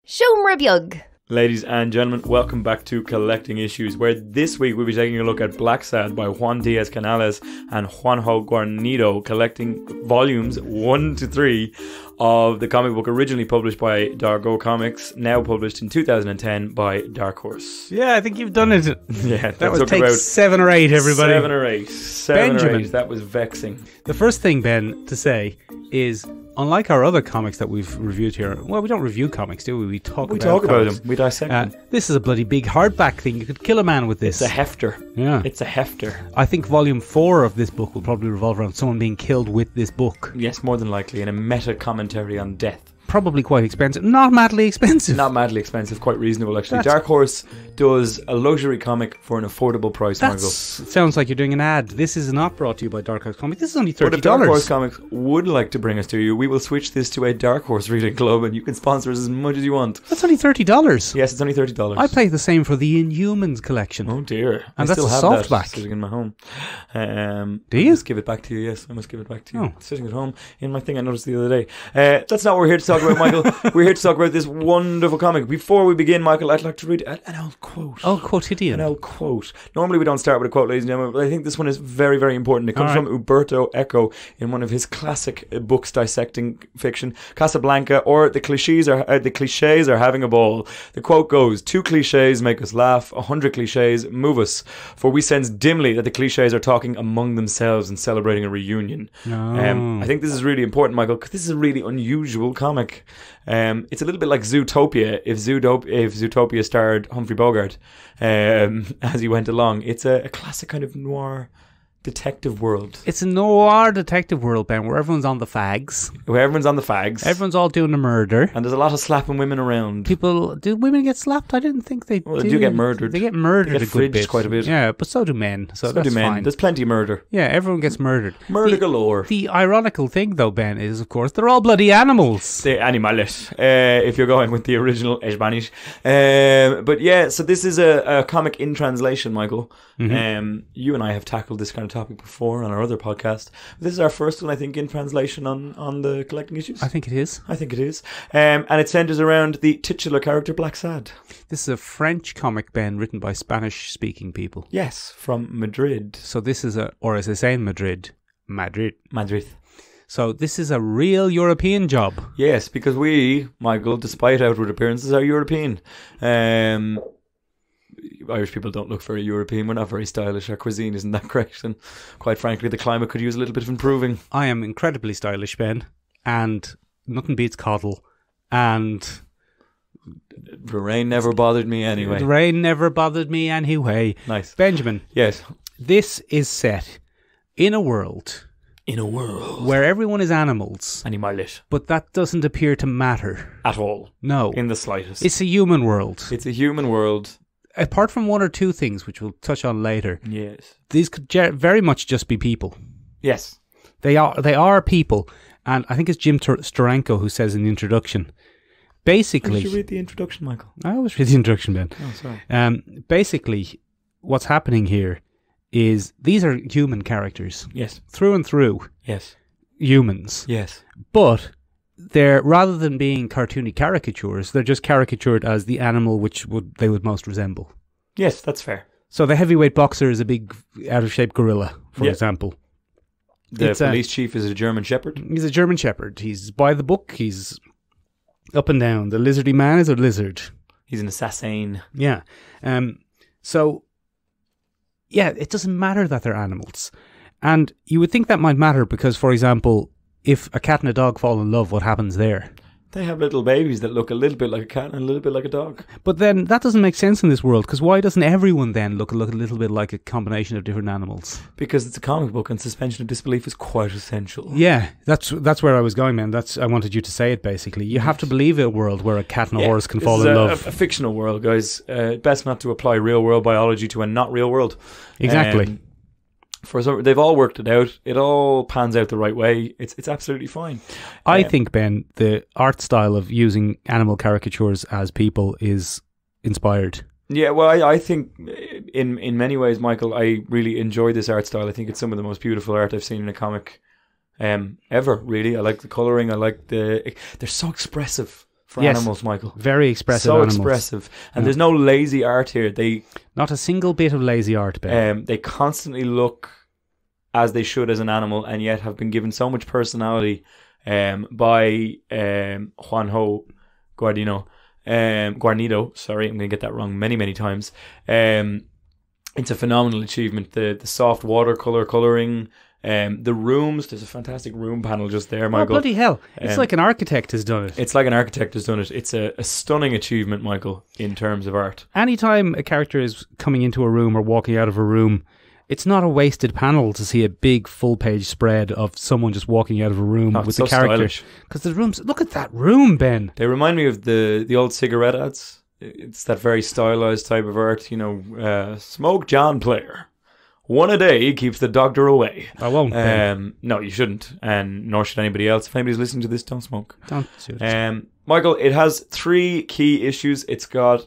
Siomra Ladies and gentlemen, welcome back to Collecting Issues, where this week we'll be taking a look at Blacksad by Juan Díaz, Canales and Juanjo, Guarnido, collecting volumes 1 to 3 of the comic book originally published by Dargo Comics, now published in 2010 by Dark Horse. Yeah, I think you've done it. Yeah, that would take 7 or 8, everybody. 7 or 8. Benjamin. Or 8. That was vexing. The first thing, Ben, to say is, unlike our other comics that we've reviewed here, well, we don't review comics, do we? We talk about them. We dissect them. This is a bloody big hardback thing. You could kill a man with this. It's a hefter. Yeah. It's a hefter. I think volume 4 of this book will probably revolve around someone being killed with this book. Yes, more than likely, in a meta-commentary on death. Probably quite expensive. Not madly expensive. Not madly expensive, quite reasonable actually. Dark Horse does a luxury comic for an affordable price, Michael. Sounds like you're doing an ad. This is not brought to you by Dark Horse Comics. This is only $30. But if Dark Horse Comics would like to bring us to you, we will switch this to a Dark Horse reading club and you can sponsor us as much as you want. That's only $30. Yes, it's only $30. I play the same for the Inhumans collection. Oh dear. And I that's still a have softback. that sitting in my home. Do you? I must give it back to you, yes. I must give it back to you. Oh. It's sitting at home in my thing I noticed the other day. That's not what we're here to talk about, Michael. We're here to talk about this wonderful comic. Before we begin, Michael, I'd like to read an old quote. Oh, quotidian. An old quote. Normally we don't start with a quote, ladies and gentlemen, but I think this one is very, very important. It comes from Umberto Eco in one of his classic books dissecting fiction, Casablanca, or the cliches are having a ball. The quote goes, 2 cliches make us laugh, 100 cliches move us, for we sense dimly that the cliches are talking among themselves and celebrating a reunion. I think this is really important, Michael, because this is a really unusual comic. It's a little bit like Zootopia, if Zootopia starred Humphrey Bogart as he went along. It's a classic kind of noir detective world. It's a noir detective world, Ben, where everyone's on the fags. Where everyone's on the fags. Everyone's all doing a murder. And there's a lot of slapping women around. Do women get slapped? I didn't think they Well, they do get murdered. They get murdered They get a good bit. quite a bit. Yeah, but so do men. So that's do men. fine. There's plenty of murder. Yeah, everyone gets murdered. Murder galore. The ironical thing, though, Ben, is, of course, they're all bloody animals. The animales, if you're going with the original Spanish. But yeah, so this is a comic in translation, Michael. Mm-hmm. You and I have tackled this kind of topic before on our other podcast. This is our first one, I think, in translation on the Collecting Issues. I think it is. And it centres around the titular character, Blacksad. This is a French comic, Ben, written by Spanish-speaking people. Yes, from Madrid. So this is or as they say in Madrid. So this is a real European job. Yes, because we, Michael, despite outward appearances, are European. Irish people don't look very European. We're not very stylish. Our cuisine isn't that great, and quite frankly, the climate could use a little bit of improving. I am incredibly stylish, Ben, and nothing beats coddle. And the rain never bothered me anyway. Nice. Benjamin. Yes. This is set in a world where everyone is animals. Animalish. But that doesn't appear to matter. At all. No. In the slightest. It's a human world. It's a human world. Apart from 1 or 2 things, which we'll touch on later. Yes. These could very much just be people. Yes. They are people. And I think it's Jim Steranko who says in the introduction, basically... Did you read the introduction, Michael? I always read the introduction, Ben. Oh, sorry. Basically, what's happening here is these are human characters. Yes. Through and through. Yes. Humans. Yes. But they're, rather than being cartoony caricatures, they're just caricatured as the animal which they would most resemble. Yes, that's fair. So the heavyweight boxer is a big, out-of-shape gorilla, for example. The police chief is a German shepherd. He's a German shepherd. He's by the book. He's up and down. The lizardy man is a lizard. He's an assassin. Yeah. So, yeah, it doesn't matter that they're animals. And you would think that might matter because, for example, if a cat and a dog fall in love, what happens there? They have little babies that look a little bit like a cat and a little bit like a dog. But then that doesn't make sense in this world, because why doesn't everyone then look a little bit like a combination of different animals? Because it's a comic book and suspension of disbelief is quite essential. Yeah, that's where I was going, man. I wanted you to say it, basically. You have to believe a world where a cat and a horse can fall in love. A fictional world, guys. Best not to apply real world biology to a not real world. Exactly. They've all worked it out. It all pans out the right way. It's absolutely fine. I think, Ben, the art style of using animal caricatures as people is inspired. Yeah, well, I think in many ways, Michael, I really enjoy this art style. I think it's some of the most beautiful art I've seen in a comic ever, really. I like the colouring. I like they're so expressive. for animals, Michael. Very expressive So animals. expressive. And there's no lazy art here. Not a single bit of lazy art, Ben. They constantly look as they should as an animal, and yet have been given so much personality by Juanjo Guarnido. Sorry, I'm going to get that wrong many times. It's a phenomenal achievement. The soft watercolor coloring, the rooms. There's a fantastic room panel just there, Michael. Oh, bloody hell. It's like an architect has done it. It's like an architect has done it. It's a stunning achievement, Michael, in terms of art. Anytime a character is coming into a room or walking out of a room, it's not a wasted panel to see a big full-page spread of someone just walking out of a room with the character. Because the rooms... Look at that room, Ben. They remind me of the old cigarette ads. It's that very stylized type of art, Smoke John Player. One a day keeps the doctor away. I won't. No, you shouldn't, and nor should anybody else. If anybody's listening to this, don't smoke. Don't do it. Michael, it has 3 key issues. It's got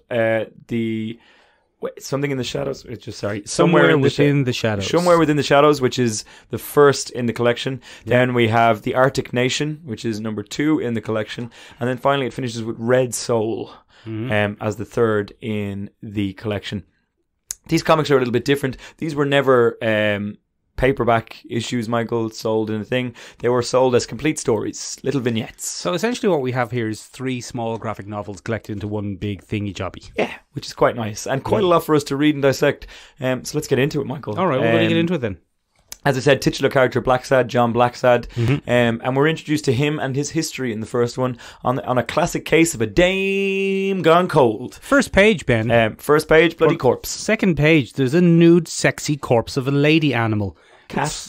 something in the shadows. It's just somewhere within the shadows. Somewhere within the shadows, which is the first in the collection. Yeah. Then we have the Arctic Nation, which is number 2 in the collection, and then finally it finishes with Red Soul. As the 3rd in the collection. These comics are a little bit different. These were never paperback issues, Michael, sold in a thing. They were sold as complete stories, little vignettes. So essentially what we have here is 3 small graphic novels collected into one big thingy-jobby. Yeah, which is quite nice and quite a lot for us to read and dissect. So let's get into it, Michael. All right, we're going to get into it then. As I said, titular character Blacksad, John Blacksad, and we're introduced to him and his history in the first one on a classic case of a dame gone cold. First page, Ben. First page, bloody corpse. Second page, there's a nude, sexy corpse of a lady animal.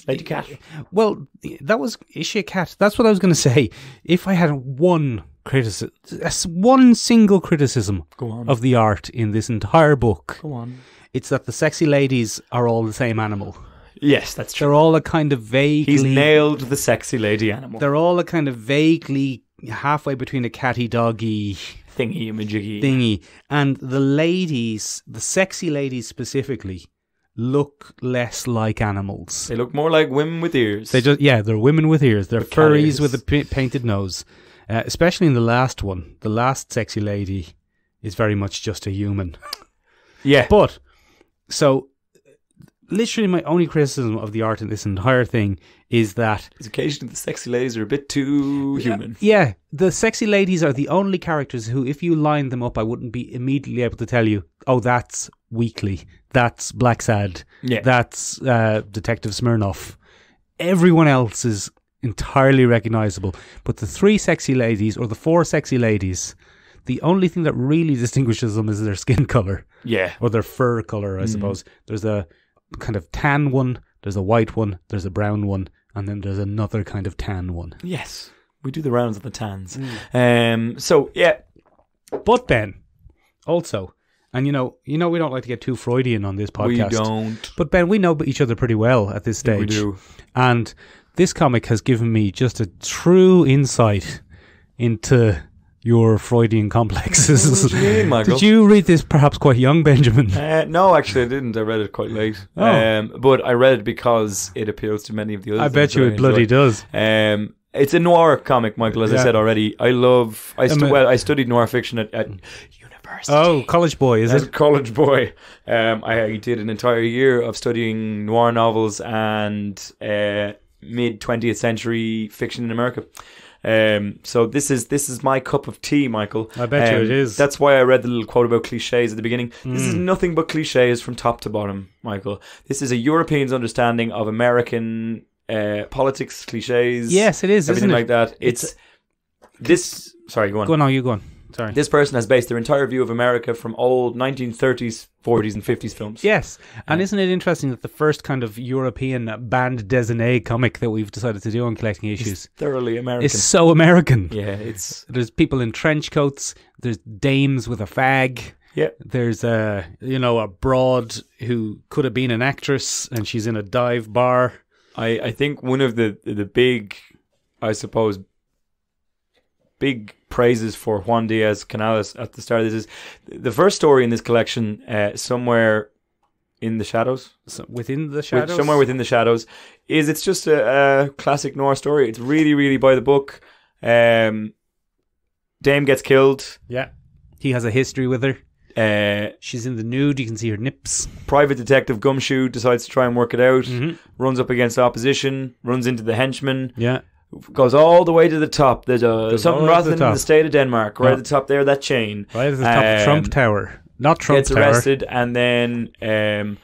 Lady cat. Well, is she a cat? That's what I was going to say. If I had one single criticism of the art in this entire book, it's that the sexy ladies are all the same animal. Yes, that's true. They're all a kind of vaguely... He's nailed the sexy lady animal. They're all a kind of vaguely halfway between a catty doggy thingy. And the ladies, the sexy ladies specifically, look less like animals. They look more like women with ears. They're women with ears. They're furries with a painted nose. Especially in the last one. The last sexy lady is very much just a human. Yeah. But, so... Literally, my only criticism of the art in this entire thing is that... occasionally the sexy ladies are a bit too human. Yeah, the sexy ladies are the only characters who, if you lined them up, I wouldn't be immediately able to tell you, oh, that's Weekly, that's Blacksad, that's Detective Smirnoff. Everyone else is entirely recognisable. But the 3 sexy ladies, or the 4 sexy ladies, the only thing that really distinguishes them is their skin colour. Yeah. Or their fur colour, I suppose. There's a kind of tan one, there's a white one, there's a brown one, and then there's another kind of tan one. Yes, we do the rounds of the tans. So yeah, but Ben, also, and we don't like to get too Freudian on this podcast. We don't. But Ben, we know each other pretty well at this stage. We do. And this comic has given me just a true insight into your Freudian complexes. What do you mean, Michael? Did you read this perhaps quite young, Benjamin? No, actually I didn't. I read it quite late. But I read it because it appeals to many of the others. I bet you it bloody does. It's a noir comic, Michael, as I said already. I studied noir fiction at university. Oh, college boy, is it? College boy. I did an entire year of studying noir novels and mid-20th century fiction in America. So this is my cup of tea, Michael. I bet you it is. That's why I read the little quote about cliches at the beginning. This is nothing but cliches from top to bottom, Michael. This is a European's understanding of American politics, cliches. Yes, it is, everything isn't it? like that. Sorry, go on. Go on, you go on. Sorry. This person has based their entire view of America from old 1930s, 40s and 50s films. Yes. And isn't it interesting that the first kind of European bande dessinée comic that we've decided to do on Collecting Issues is thoroughly American. Is so American. Yeah, there's people in trench coats, there's dames with a fag. Yeah. There's a broad who could have been an actress and she's in a dive bar. I think one of the big, I suppose, big praises for Juan Díaz Canales at the start of this is the first story in this collection, Somewhere in the Shadows. Within the Shadows? Somewhere Within the Shadows. It's just a classic noir story. It's really, really by the book. Dame gets killed. Yeah. He has a history with her. She's in the nude. You can see her nips. Private Detective Gumshoe decides to try and work it out. Runs up against opposition. Runs into the henchman. Yeah. Goes all the way to the top. There's something rotten in the state of Denmark. Right at the top there, that chain. Right at the top of Trump Tower. Not Trump Tower. Gets arrested and then...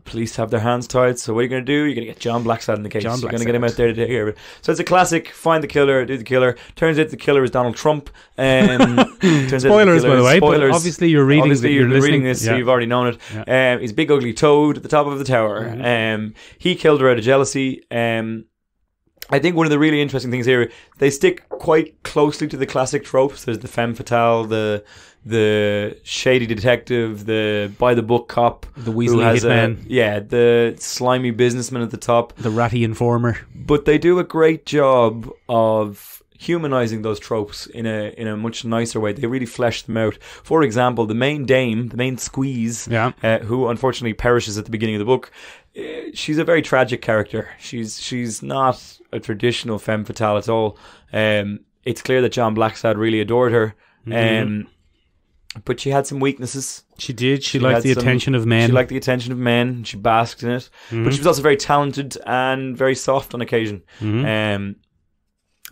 police have their hands tied, so what are you going to do? You're going to get John Blacksad in the case. You're going to get him out there to hear it. So it's a classic, find the killer, do the killer. Turns out the killer is Donald Trump. Spoilers, by the way, but obviously you're reading this, so you've already known it. Yeah. He's a big ugly toad at the top of the tower. He killed her out of jealousy. I think one of the really interesting things here, they stick quite closely to the classic tropes. There's the femme fatale, the shady detective, the by-the-book cop. The Weasley hitman. The slimy businessman at the top. The ratty informer. But they do a great job of humanizing those tropes in a much nicer way. They really flesh them out. For example, the main dame, the main squeeze, who unfortunately perishes at the beginning of the book, she's a very tragic character. She's not a traditional femme fatale at all. It's clear that John Blacksad really adored her. But she had some weaknesses. She did. She liked the attention of men. She liked the attention of men. She basked in it. But she was also very talented and very soft on occasion. And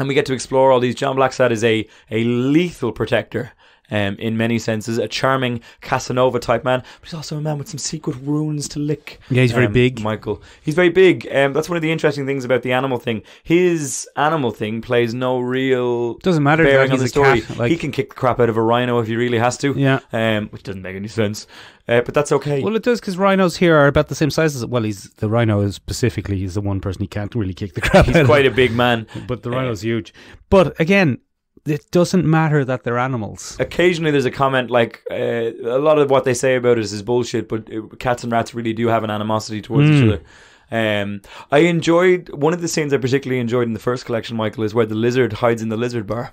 we get to explore all these. John Blacksad is a lethal protector. In many senses, a charming Casanova type man, but he's also a man with some secret wounds to lick. Yeah, he's very big. Michael, he's very big. That's one of the interesting things about the animal thing. His animal thing plays no real doesn't matter bearing on the story. Cat, like... He can kick the crap out of a rhino if he really has to. Yeah, which doesn't make any sense. But that's okay. Well, it does, because rhinos here are about the same size as... Well, the rhino is specifically, he's the one person he can't really kick the crap out of. He's quite a big man. But the rhino's huge. But again... It doesn't matter that they're animals. Occasionally there's a comment like a lot of what they say about us is bullshit, but cats and rats really do have an animosity towards each other. I enjoyed one of the scenes I particularly enjoyed in the first collection, Michael, is where the lizard hides in the lizard bar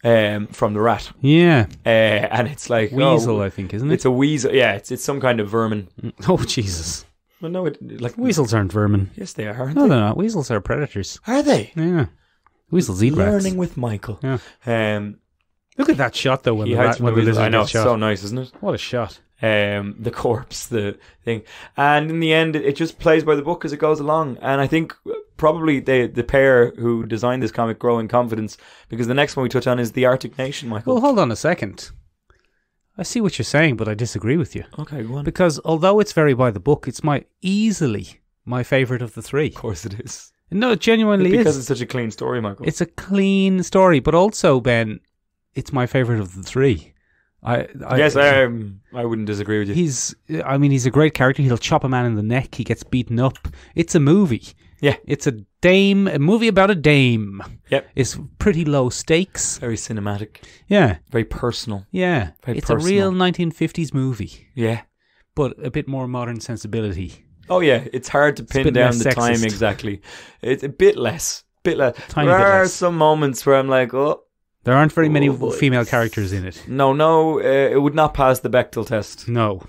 from the rat. Yeah. And it's like weasel, I think, isn't it? It's a weasel. Yeah, it's some kind of vermin. Oh, Jesus. Well, no, weasels aren't vermin. Yes, they are. No, they're not. Weasels are predators. Are they? Yeah. Weasels eat rats. Learning with Michael. Yeah. Look at that shot though when the lizard I know, gets shot. So nice, isn't it? What a shot. The corpse, the thing, and in the end, it just plays by the book as it goes along. And I think probably the pair who designed this comic grow in confidence, because the next one we touch on is the Arctic Nation, Michael. Well, hold on a second. I see what you're saying, but I disagree with you. Okay, go on. Because although it's very by the book, it's easily my favourite of the three. Of course it is. No, it genuinely because it's such a clean story, Michael. It's a clean story, but also, Ben, it's my favourite of the three. I wouldn't disagree with you. He's a great character. He'll chop a man in the neck. He gets beaten up. It's a movie. Yeah. It's a movie about a dame. Yep. It's pretty low stakes. Very cinematic. Yeah. Very personal. Yeah. It's a real 1950s movie. Yeah. But a bit more modern sensibility. Oh yeah, it's hard to pin down the time exactly. It's a bit less. There are some moments where I'm like, oh. There aren't very many female characters in it. No, it would not pass the Bechdel test. No.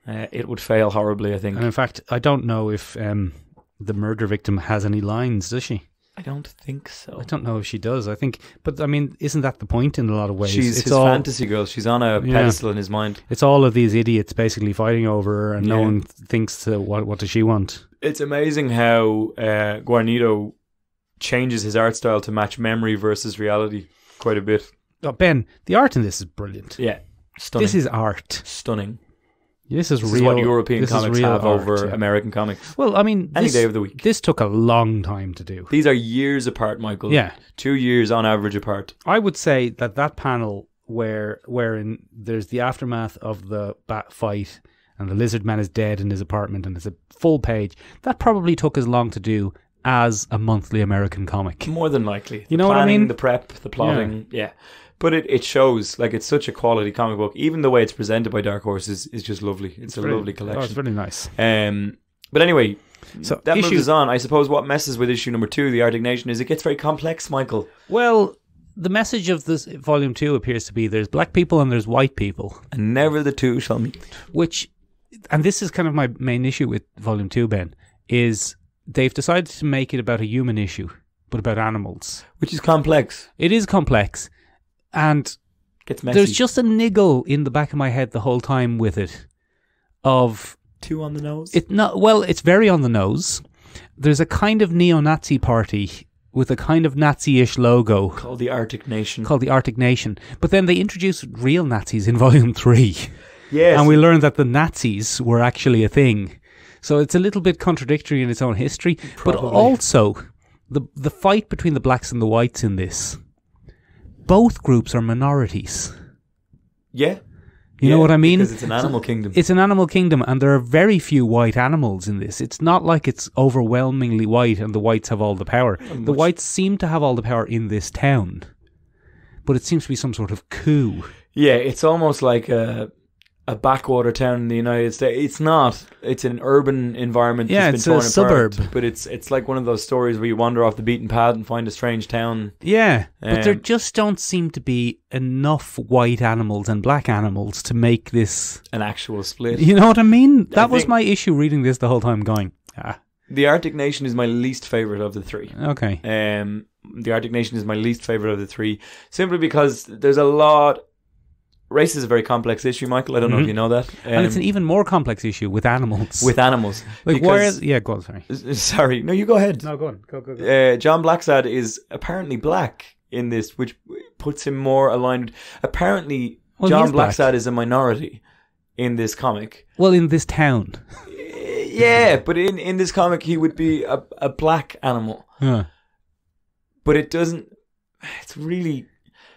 It would fail horribly, I think. And in fact, I don't know if the murder victim has any lines, does she? I don't think so. I don't know if she does. I think, but I mean, isn't that the point in a lot of ways? She's his fantasy girl. She's on a pedestal in his mind. It's all of these idiots basically fighting over her, and no one thinks what does she want? It's amazing how Guarnido changes his art style to match memory versus reality quite a bit. Oh, Ben, the art in this is brilliant. Yeah, stunning. This is art. Stunning. This is what European comics have over American comics. Well, I mean, any day of the week. This took a long time to do. These are years apart, Michael. Yeah. 2 years on average apart. I would say that panel wherein there's the aftermath of the bat fight and the lizard man is dead in his apartment and it's a full page, that probably took as long to do as a monthly American comic. More than likely. You know what I mean? The prep, the plotting, yeah. But it shows, like, it's such a quality comic book. Even the way it's presented by Dark Horse is just lovely. It's a lovely collection. Oh, it's really nice. But anyway, so that moves us on. I suppose what messes with issue number 2, The Arctic Nation, is it gets very complex, Michael. Well, the message of this volume 2 appears to be there's black people and there's white people. And never the two shall meet. And this is kind of my main issue with volume 2, Ben, is they've decided to make it about a human issue, but about animals. Which is complex. It is complex. And gets messy. There's just a niggle in the back of my head the whole time with it of... Too on the nose? It's very on the nose. There's a kind of neo-Nazi party with a kind of Nazi-ish logo. Called the Arctic Nation. But then they introduced real Nazis in Volume 3. Yes. And we learned that the Nazis were actually a thing. So it's a little bit contradictory in its own history. Probably. But also, the fight between the blacks and the whites in this, both groups are minorities. Yeah. You know what I mean? Because it's an animal kingdom. It's an animal kingdom, and there are very few white animals in this. It's not like it's overwhelmingly white and the whites have all the power. The whites seem to have all the power in this town, but it seems to be some sort of coup. Yeah, it's almost like a backwater town in the United States. It's not. It's an urban environment. Yeah, that's been it's a torn apart, suburb. But it's like one of those stories where you wander off the beaten path and find a strange town. Yeah, but there just don't seem to be enough white animals and black animals to make this an actual split. You know what I mean? That was my issue reading this the whole time going, The Arctic Nation is my least favourite of the three. Okay. The Arctic Nation is my least favourite of the three, simply because there's a lot... Race is a very complex issue, Michael. I don't know if you know that. And it's an even more complex issue with animals. With animals. Like, go on, sorry. Sorry. No, you go ahead. No, go on. Go. John Blacksad is apparently black in this, which puts him more aligned. Apparently, John Blacksad is a minority in this comic. Well, in this town. Yeah, but in this comic, he would be a black animal. Yeah. But it doesn't... It's really...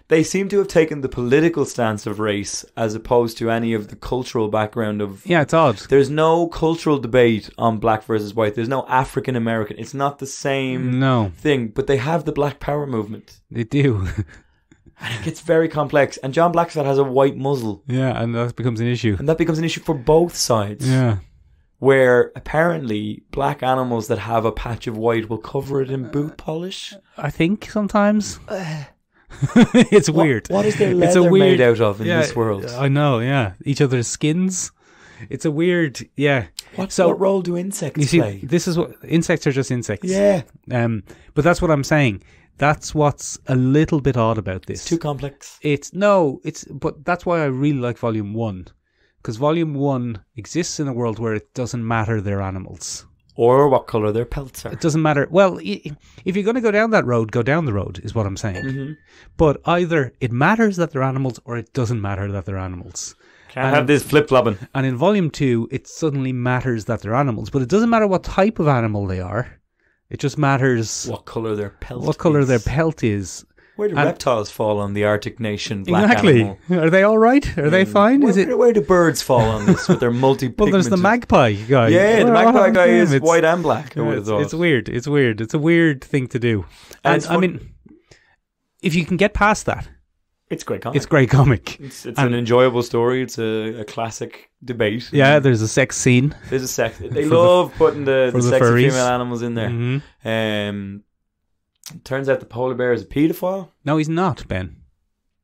They seem to have taken the political stance of race as opposed to any of the cultural background of... Yeah, it's odd. There's no cultural debate on black versus white. There's no African American. It's not the same thing. But they have the Black Power movement. They do. And it gets very complex. And John Blacksad has a white muzzle. Yeah, and that becomes an issue. And that becomes an issue for both sides. Yeah. Where apparently black animals that have a patch of white will cover it in boot polish. I think sometimes... It's weird. What is their leather made out of in this world? I know, yeah. Each other's skins. It's a weird, yeah. What role do insects play? This is what insects are just insects. Yeah. But that's what I'm saying. That's what's a little bit odd about this. It's too complex. But that's why I really like Volume 1. Because Volume 1 exists in a world where it doesn't matter they're animals. Or what colour their pelts are. It doesn't matter. Well, if you're going to go down that road, go down the road, is what I'm saying. Mm-hmm. But either it matters that they're animals or it doesn't matter that they're animals. Can't have this flip-flopping. And in Volume 2, it suddenly matters that they're animals. But it doesn't matter what type of animal they are. It just matters... What colour their pelt their pelt is. Where do reptiles fall on the Arctic Nation black animal? Are they all right? Are they fine? Where do birds fall on this with their multi-pigmented... Well, there's the magpie guy. Yeah, the magpie guy is white and black. It's weird. It's weird. It's a weird thing to do. And I mean, if you can get past that... It's great comic. It's great comic. It's an enjoyable story. It's a classic debate. Yeah, there's a sex scene. There's a sex... They love putting the sexy furries. female animals in there. Mm-hmm. Turns out the polar bear is a paedophile. No, he's not, Ben.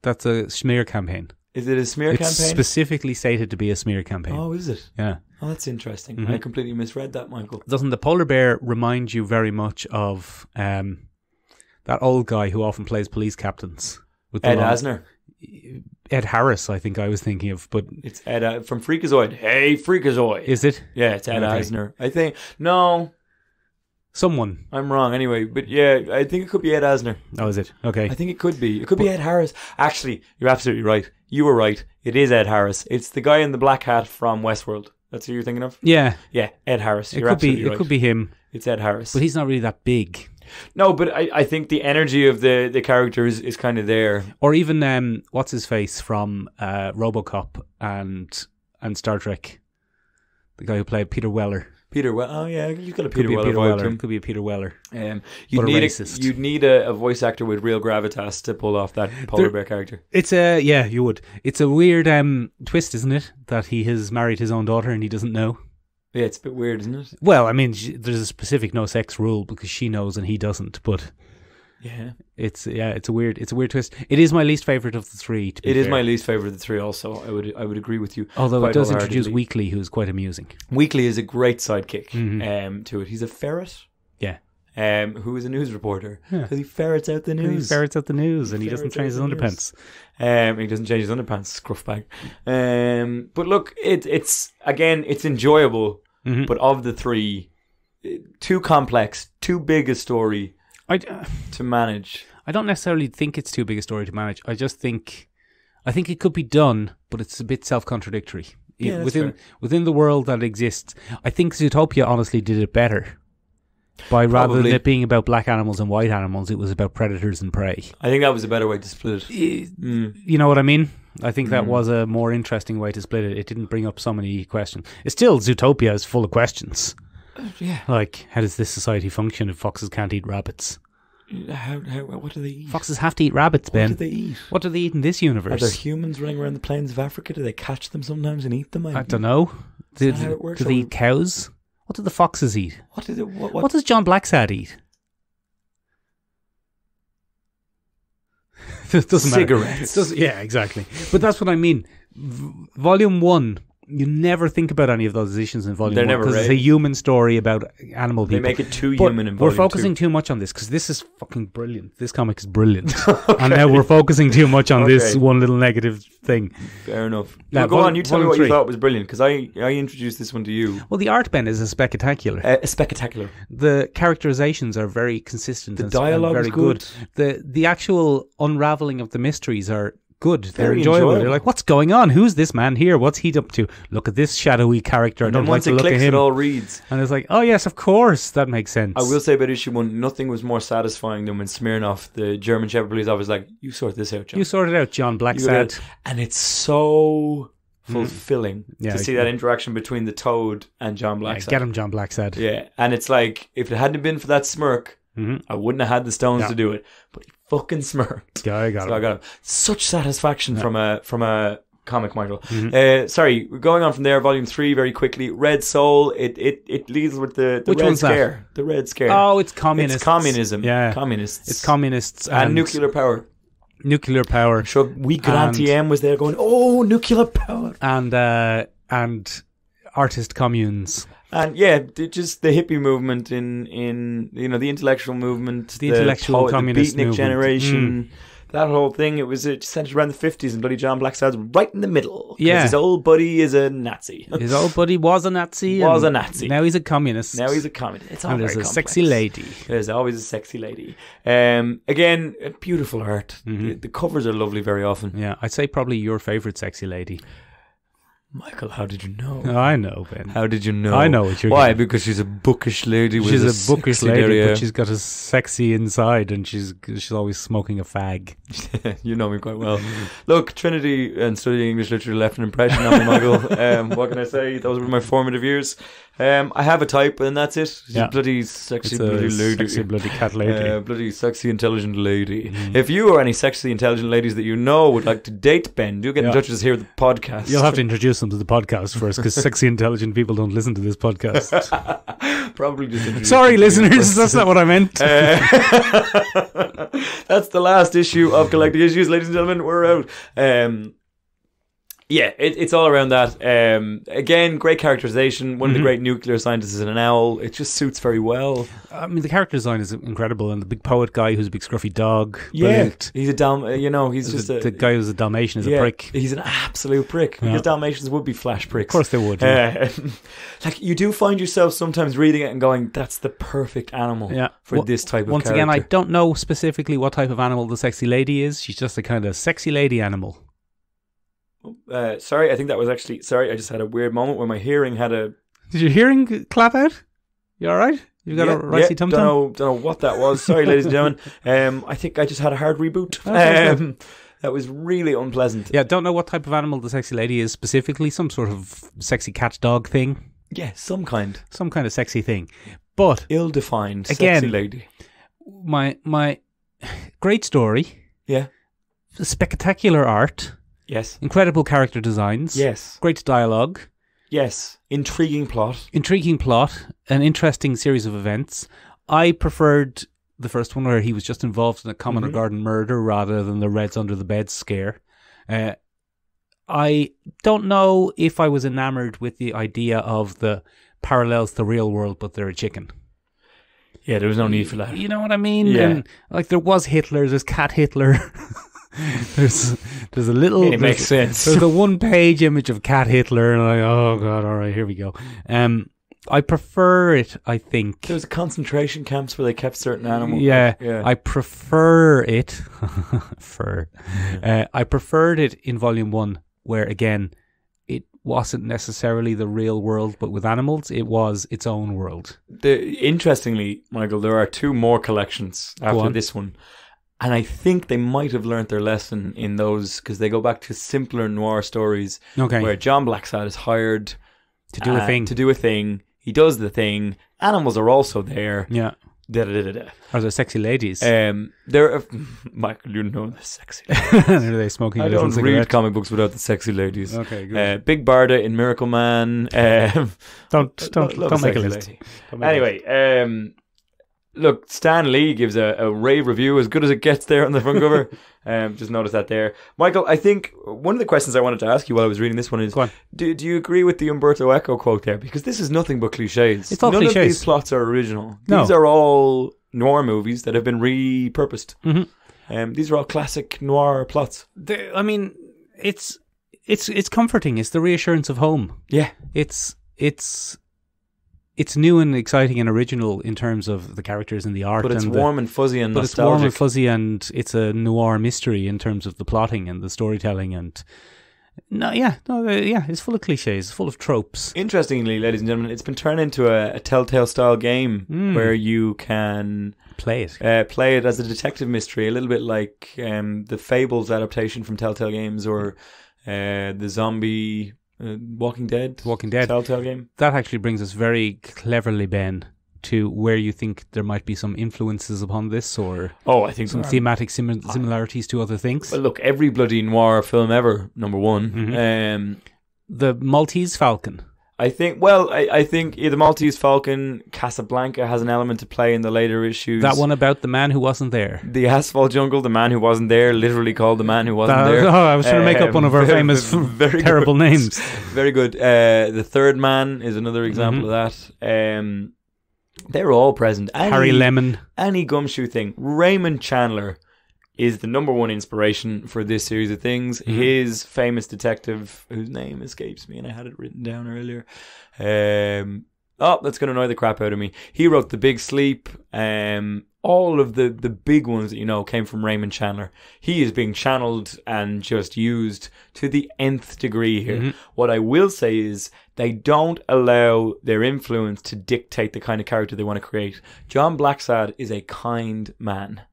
That's a smear campaign. Is it a smear campaign? It's specifically stated to be a smear campaign. Oh, is it? Yeah. Oh, that's interesting. Mm-hmm. I completely misread that, Michael. Doesn't the polar bear remind you very much of that old guy who often plays police captains? With Ed Asner. Ed Harris, I think I was thinking of, but... It's Ed from Freakazoid. Hey, Freakazoid. Is it? Yeah, it's Ed Asner. I think... No... Someone. I'm wrong anyway, but yeah, I think it could be Ed Asner. Oh, is it? Okay. I think it could be. It could be Ed Harris. Actually, you're absolutely right. You were right. It is Ed Harris. It's the guy in the black hat from Westworld. That's who you're thinking of? Yeah. Yeah, Ed Harris. You're absolutely right. It could be him. It's Ed Harris. But he's not really that big. No, but I think the energy of the character is kind of there. Or even, what's his face from RoboCop and Star Trek? The guy who played Peter Weller. Peter Weller. Oh yeah, you've got a Peter Weller vibe to him. Could be a Peter Weller. You'd need a voice actor with real gravitas to pull off that polar bear character. It's you would. It's a weird twist, isn't it? That he has married his own daughter and he doesn't know. Yeah, it's a bit weird, isn't it? Well, I mean, there's a specific no sex rule because she knows and he doesn't. But yeah, it's a weird twist. It is my least favorite of the three. It is my least favorite of the three. Also, I would agree with you. Although it does introduce Weekly, who's quite amusing. Weekly is a great sidekick. To it. He's a ferret. Yeah. who is a news reporter. Because he ferrets out the news. And he doesn't change his underpants. He doesn't change his underpants, scruff bag. But look, it's enjoyable. Mm-hmm. But of the three, too complex, too big a story to manage. I don't necessarily think it's too big a story to manage. I think it could be done, but it's a bit self-contradictory. Yeah, within the world that exists, I think Zootopia honestly did it better. Rather than it being about black animals and white animals, it was about predators and prey. I think that was a better way to split it. You know what I mean? I think that was a more interesting way to split it. It didn't bring up so many questions. It's still, Zootopia is full of questions. Yeah. Like, how does this society function if foxes can't eat rabbits? What do they eat? Foxes have to eat rabbits, Ben. What do they eat? What do they eat in this universe? Are there humans running around the plains of Africa? Do they catch them sometimes and eat them? I don't know. Do they eat cows? What do the foxes eat? What does John Blacksad eat? It doesn't Cigarettes. matter. Yeah, exactly. But that's what I mean. Volume 1, you never think about any of those decisions in Volume 1 because it's a human story about animal people. They make it too human in Volume 2. We're focusing too much on this because this is fucking brilliant. This comic is brilliant. Okay. And now we're focusing too much on this one little negative thing. Fair enough. Now, go on, you tell me what you thought was brilliant because I introduced this one to you. Well, the art, Ben, is spectacular. Spectacular. The characterizations are very consistent. The dialogue is good. The actual unraveling of the mysteries are good. They're enjoyable. They're like, what's going on? Who's this man here? What's he up to? Look at this shadowy character. And I don't like to look at him. It all reads. And it's like, oh yes, of course, that makes sense. I will say about issue 1, nothing was more satisfying than when Smirnoff, the German Shepherd police officer, was like, you sort this out, John. You sort it out, John Blacksad. And it's so fulfilling to see that interaction between the Toad and John Blacksad. Get him, John Blacksad. Yeah, and it's like, if it hadn't been for that smirk, I wouldn't have had the stones to do it. But he fucking smirked. Yeah, I got him. Such satisfaction from a comic, Michael. Sorry, going on from there, Volume 3 very quickly. Red Soul, it leads with the Red Scare. The Red Scare. Oh, it's communists. It's communism. Yeah. Communists. It's communists. And nuclear power. Nuclear power. So Grant M was there going, oh, nuclear power. And artist communes. And just the hippie movement in the intellectual movement, the intellectual communist the beatnik movement. generation, that whole thing. It was centered around the 50s, and bloody John Blacksad's right in the middle. Yeah, his old buddy is a Nazi. His old buddy was a Nazi. Now he's a communist. It's all and there's very a complex. Sexy lady. There's always a sexy lady. Again, beautiful art. The covers are lovely very often. Yeah, I'd say probably your favorite sexy lady. Michael, how did you know? I know, Ben. How did you know? I know what you're Why? getting. Because she's a bookish lady. She's with a bookish lady, area. but she's got a sexy inside, and she's always smoking a fag. You know me quite well. Look, Trinity and studying English literature left an impression on me, Michael. What can I say? Those were my formative years. I have a type, and that's it. She's a bloody sexy, bloody lady. Sexy, bloody cat lady. Bloody sexy, intelligent lady. If you or any sexy, intelligent ladies that you know would like to date Ben, do get in touch with us here at the podcast. You'll have to introduce them to the podcast first, because sexy, intelligent people don't listen to this podcast. Probably just sorry, listeners, that's not what I meant. That's the last issue of Collecting Issues, ladies and gentlemen. We're out. It's all around that. Again, great characterization. One of the great nuclear scientists is an owl. It just suits very well. I mean, the character design is incredible, and the big poet guy who's a big scruffy dog. Yeah, brilliant. he's the guy who's a Dalmatian is a prick. He's an absolute prick because Dalmatians would be flash pricks. Of course they would. Like, you do find yourself sometimes reading it and going, "That's the perfect animal for this type of character." Once again, I don't know specifically what type of animal the sexy lady is. She's just a kind of sexy lady animal. Sorry, I think that was actually... Sorry, I just had a weird moment where my hearing had a... Did your hearing clap out? You alright? You got a ricey tum-tum? Don't know what that was. Sorry, ladies and gentlemen. I think I just had a hard reboot. That was really unpleasant. Yeah, don't know what type of animal the sexy lady is specifically. Some sort of sexy cat dog thing. Yeah, some kind. Some kind of sexy thing. But... ill-defined again, sexy lady. My great story. Yeah. Spectacular art. Yes. Incredible character designs. Yes. Great dialogue. Yes. Intriguing plot. An interesting series of events. I preferred the first one where he was just involved in a Commoner Garden murder rather than the Reds under the bed scare. I don't know if I was enamored with the idea of the parallels to the real world, but they're a chicken. Yeah, there was no need for that. You know what I mean? Yeah. And like there was Hitler, there's Cat Hitler. there's a little. It makes sense. There's a 1-page image of Cat Hitler, and I'm like, oh god, all right, here we go. I prefer it. I think there was concentration camps where they kept certain animals. Yeah. I prefer it. I preferred it in Volume 1, where again, it wasn't necessarily the real world, but with animals, it was its own world. Interestingly, Michael, there are 2 more collections after this one. And I think they might have learnt their lesson in those, because they go back to simpler noir stories where John Blacksad is hired to do a thing. He does the thing. Animals are also there. Yeah. Are there sexy ladies? There are, Michael, you know the sexy ladies. Are they smoking? I don't read comic books without the sexy ladies. Okay, good. Big Barda in Miracle Man. Don't make a list. Anyway, look, Stan Lee gives a rave review, as good as it gets there on the front cover. Just notice that there. Michael, I think one of the questions I wanted to ask you while I was reading this one is, do you agree with the Umberto Eco quote there? Because this is nothing but cliches. It's all None cliches. of these plots are original. No. These are all noir movies that have been repurposed. Mm-hmm. These are all classic noir plots. It's comforting. It's the reassurance of home. Yeah. It's new and exciting and original in terms of the characters and the art. But it's and warm and fuzzy and nostalgic. It's warm and fuzzy, and it's a noir mystery in terms of the plotting and the storytelling. And it's full of cliches, full of tropes. Interestingly, ladies and gentlemen, it's been turned into a Telltale style game where you can play it as a detective mystery, a little bit like the Fables adaptation from Telltale Games, or the zombie Walking Dead Telltale game. That actually brings us very cleverly, Ben, to where you think there might be some influences upon this, or I think some thematic similarities to other things. Well, look, every bloody noir film ever, number one. Mm-hmm. The Maltese Falcon. I think the Maltese Falcon, Casablanca has an element to play in the later issues. That one about the man who wasn't there. The Asphalt Jungle, the man who wasn't there, literally called the man who wasn't there. Oh, I was trying to make up one of our famous terrible names. Very good. The Third Man is another example of that. They're all present. Harry Lemon. Any gumshoe thing. Raymond Chandler is the number one inspiration for this series of things. His famous detective, whose name escapes me, and I had it written down earlier. That's going to annoy the crap out of me. He wrote The Big Sleep. All of the big ones that you know came from Raymond Chandler. He is being channeled and just used to the nth degree here. What I will say is they don't allow their influence to dictate the kind of character they want to create. John Blacksad is a kind man.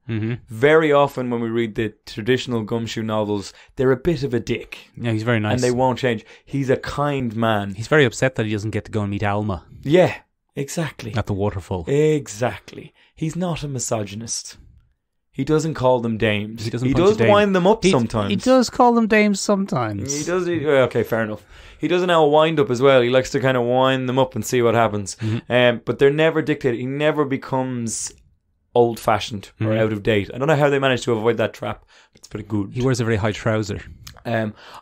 Very often when we read the traditional gumshoe novels, they're a bit of a dick. Yeah, he's very nice. And they won't change. He's a kind man. He's very upset that he doesn't get to go and meet Alma. Yeah, exactly. At the waterfall. Exactly. He's not a misogynist. He doesn't call them dames. He does dame. wind them up sometimes. He does call them dames sometimes. He does. Okay, fair enough. He doesn't have a wind up as well. He likes to kind of wind them up and see what happens. But they're never dictated. He never becomes old fashioned or out of date. I don't know how they managed to avoid that trap. But it's pretty good. He wears a very high trouser.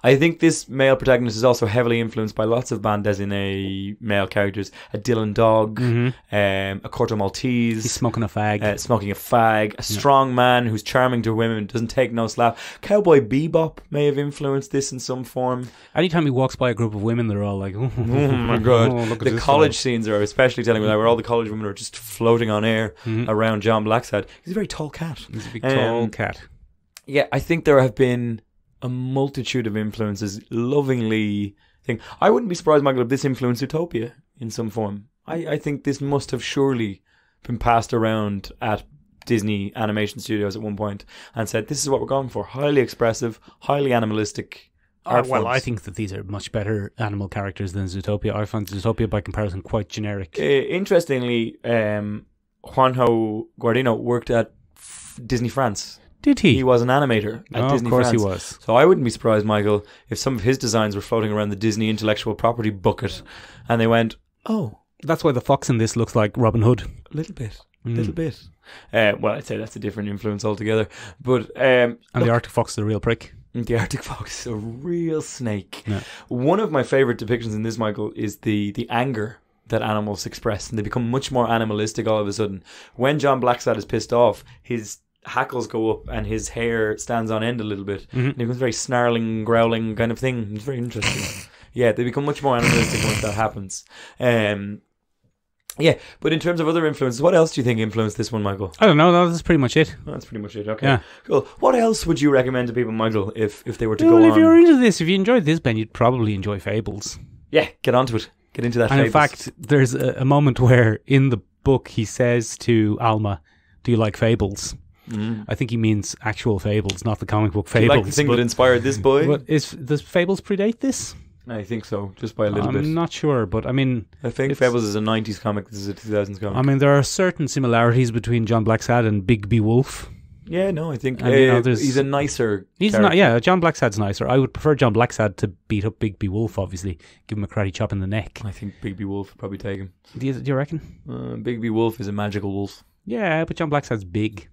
I think this male protagonist is also heavily influenced by lots of band designated male characters. A Dylan Dog, a Corto Maltese. He's smoking a fag. A strong man who's charming to women, doesn't take no slap. Cowboy Bebop may have influenced this in some form. Anytime he walks by a group of women, they're all like, oh my god. The college scenes are especially telling me that, where all the college women are just floating on air around John Blacksad. He's a very tall cat. He's a big tall cat. Yeah, I think there have been a multitude of influences, lovingly thing. I wouldn't be surprised, Michael, if this influenced Utopia in some form. I think this must have surely been passed around at Disney Animation Studios at one point and said, this is what we're going for. Highly expressive, highly animalistic art forms. I think that these are much better animal characters than Zootopia. I find Zootopia, by comparison, quite generic. Interestingly, Juanjo Guarnido worked at Disney France. Did he? He was an animator at Disney France. Of course he was. So I wouldn't be surprised, Michael, if some of his designs were floating around the Disney intellectual property bucket and they went, oh. That's why the fox in this looks like Robin Hood. A little bit. Well, I'd say that's a different influence altogether. But and the Arctic fox is a real prick. The Arctic fox is a real snake. Yeah. One of my favourite depictions in this, Michael, is the anger that animals express, and they become much more animalistic all of a sudden. When John Blacksad is pissed off, his hackles go up and his hair stands on end a little bit. And it becomes very snarling, growling kind of thing. It's very interesting. Yeah, they become much more animalistic once that happens. Yeah, but in terms of other influences, what else do you think influenced this one, Michael? I don't know. No, that's pretty much it. Oh, that's pretty much it. Okay, yeah. Cool. What else would you recommend to people, Michael, if they were to go on? If you're into this, if you enjoyed this, Ben, you'd probably enjoy Fables. Yeah, get onto it. Get into that. And Fables. in fact, there's a moment where in the book he says to Alma, "Do you like Fables?" I think he means actual Fables, not the comic book Fables. Like the thing that inspired this boy? But does Fables predate this? I think so, just by a little bit. I'm not sure, but I mean... I think Fables is a 90s comic, this is a 2000s comic. I mean, there are certain similarities between John Blacksad and Bigby Wolf. Yeah, no, I think he's a nicer character. John Blacksad's nicer. I would prefer John Blacksad to beat up Bigby Wolf, obviously. Give him a karate chop in the neck. I think Bigby Wolf would probably take him. Do you reckon? Bigby Wolf is a magical wolf. Yeah, but John Blacksad's big.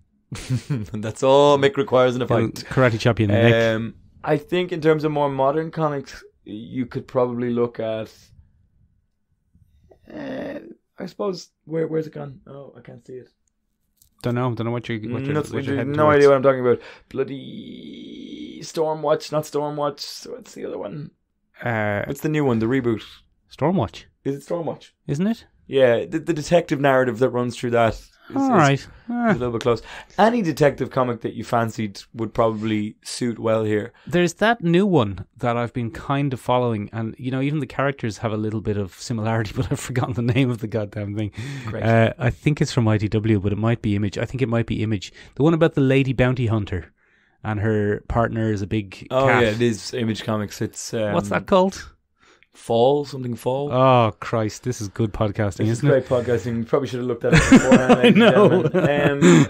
And that's all Mick requires in a fight. Karate chop you in the neck. I think in terms of more modern comics, you could probably look at... I suppose... Where's it gone? Oh, I can't see it. Don't know what you're heading no idea what I'm talking about. Bloody Stormwatch, not Stormwatch. What's the other one? What's the new one? The reboot. Stormwatch. Is it Stormwatch? Isn't it? Yeah, the detective narrative that runs through that is a little bit close. Any detective comic that you fancied would probably suit well here. There's that new one that I've been kind of following, and even the characters have a little bit of similarity, but I've forgotten the name of the goddamn thing. I think it's from IDW, but it might be Image. I think it might be Image. The one about the lady bounty hunter, and her partner is a big cat. Yeah, it is Image Comics. It's what's that called? Fall. Oh Christ, this is good podcasting, isn't it? This is great podcasting. You probably should have looked at it beforehand. I know.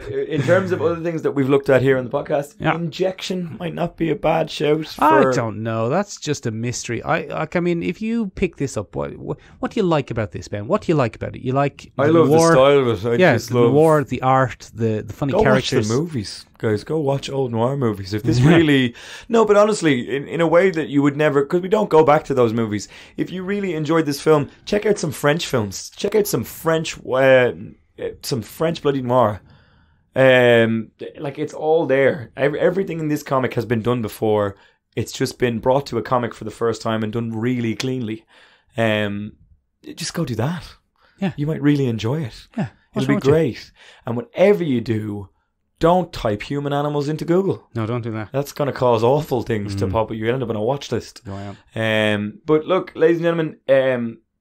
In terms of other things that we've looked at here on the podcast, Injection might not be a bad shout. I don't know. That's just a mystery. I mean, if you pick this up, what do you like about this, Ben? What do you like about it? You like? I love the style of it. I just love the war, the art, the funny characters. Watch the movies. Guys, go watch old noir movies. If this really... No, but honestly, in a way that you would never... Because we don't go back to those movies. If you really enjoyed this film, check out some French films. Check out some French bloody noir. It's all there. Everything in this comic has been done before. It's just been brought to a comic for the first time and done really cleanly. Just go do that. Yeah. You might really enjoy it. Yeah. It'll be great. And whatever you do... Don't type human animals into Google. No, don't do that. That's going to cause awful things to pop up. You end up on a watch list. Oh, yeah. But look, ladies and gentlemen,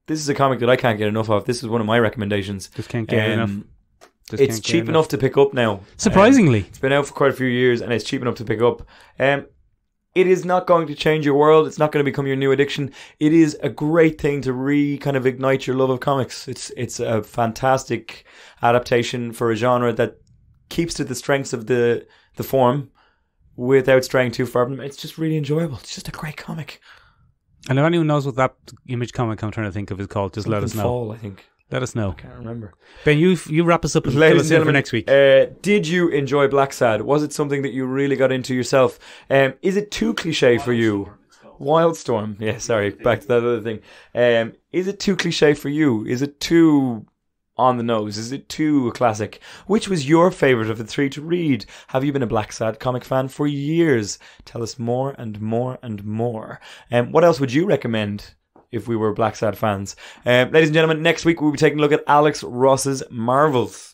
this is a comic that I can't get enough of. This is one of my recommendations. Just can't get enough. It's cheap enough to pick up now. Surprisingly. It's been out for quite a few years and it's cheap enough to pick up. It is not going to change your world. It's not going to become your new addiction. It is a great thing to kind of ignite your love of comics. It's a fantastic adaptation for a genre that keeps to the strengths of the form without straying too far from them. It's just really enjoyable. It's just a great comic. And if anyone knows what that Image comic I'm trying to think of is called, just let us know. Fall, I think. Let us know. I can't remember. Ben, you wrap us up and fill us in for next week. Did you enjoy Blacksad? Was it something that you really got into yourself? Is it too cliche for you? Wildstorm. Yeah, sorry. Back to that other thing. Is it too cliche for you? Is it too... on the nose? Is it too classic? Which was your favourite of the three to read? Have you been a Blacksad comic fan for years? Tell us more and more and more. What else would you recommend if we were Blacksad fans? Ladies and gentlemen, next week we'll be taking a look at Alex Ross's Marvels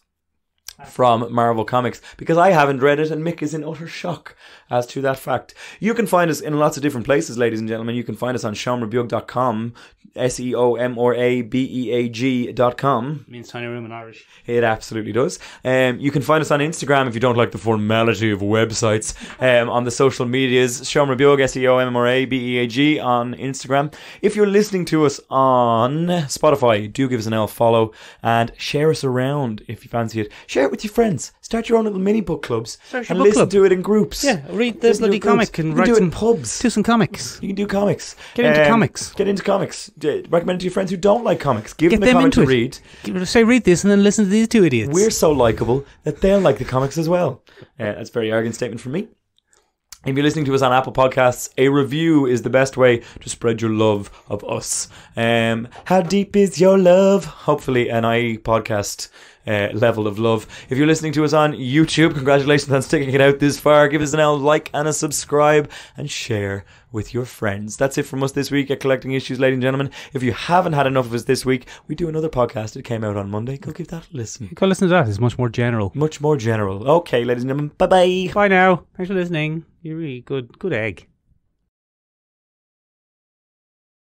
from Marvel Comics, because I haven't read it and Mick is in utter shock as to that fact. You can find us in lots of different places, ladies and gentlemen. You can find us on seomrabeag.com, seomrabeag.com. Means tiny room in Irish. It absolutely does. You can find us on Instagram if you don't like the formality of websites. On the social medias, seomrabeag, seomrabeag on Instagram. If you're listening to us on Spotify, do give us an L follow and share us around if you fancy it. Share it with your friends. Start your own little mini book clubs and listen to it in groups. Yeah, read the bloody comic and write do it in pubs. Do some comics. You can do comics. Get into comics. Get into comics. Recommend it to your friends who don't like comics. Give them a comic to read. Say, read this and then listen to these two idiots. We're so likeable that they'll like the comics as well. That's a very arrogant statement from me. If you're listening to us on Apple Podcasts, a review is the best way to spread your love of us. How deep is your love? Hopefully an podcast level of love. If you're listening to us on YouTube, congratulations on sticking it out this far. Give us an like and a subscribe and share with your friends. That's it from us this week at Collecting Issues, ladies and gentlemen. If you haven't had enough of us this week, we do another podcast. It came out on Monday. Go give that a listen. Go listen to that. It's much more general. Much more general. Okay, ladies and gentlemen. Bye-bye. Bye now. Thanks for listening. You're really good. Good egg.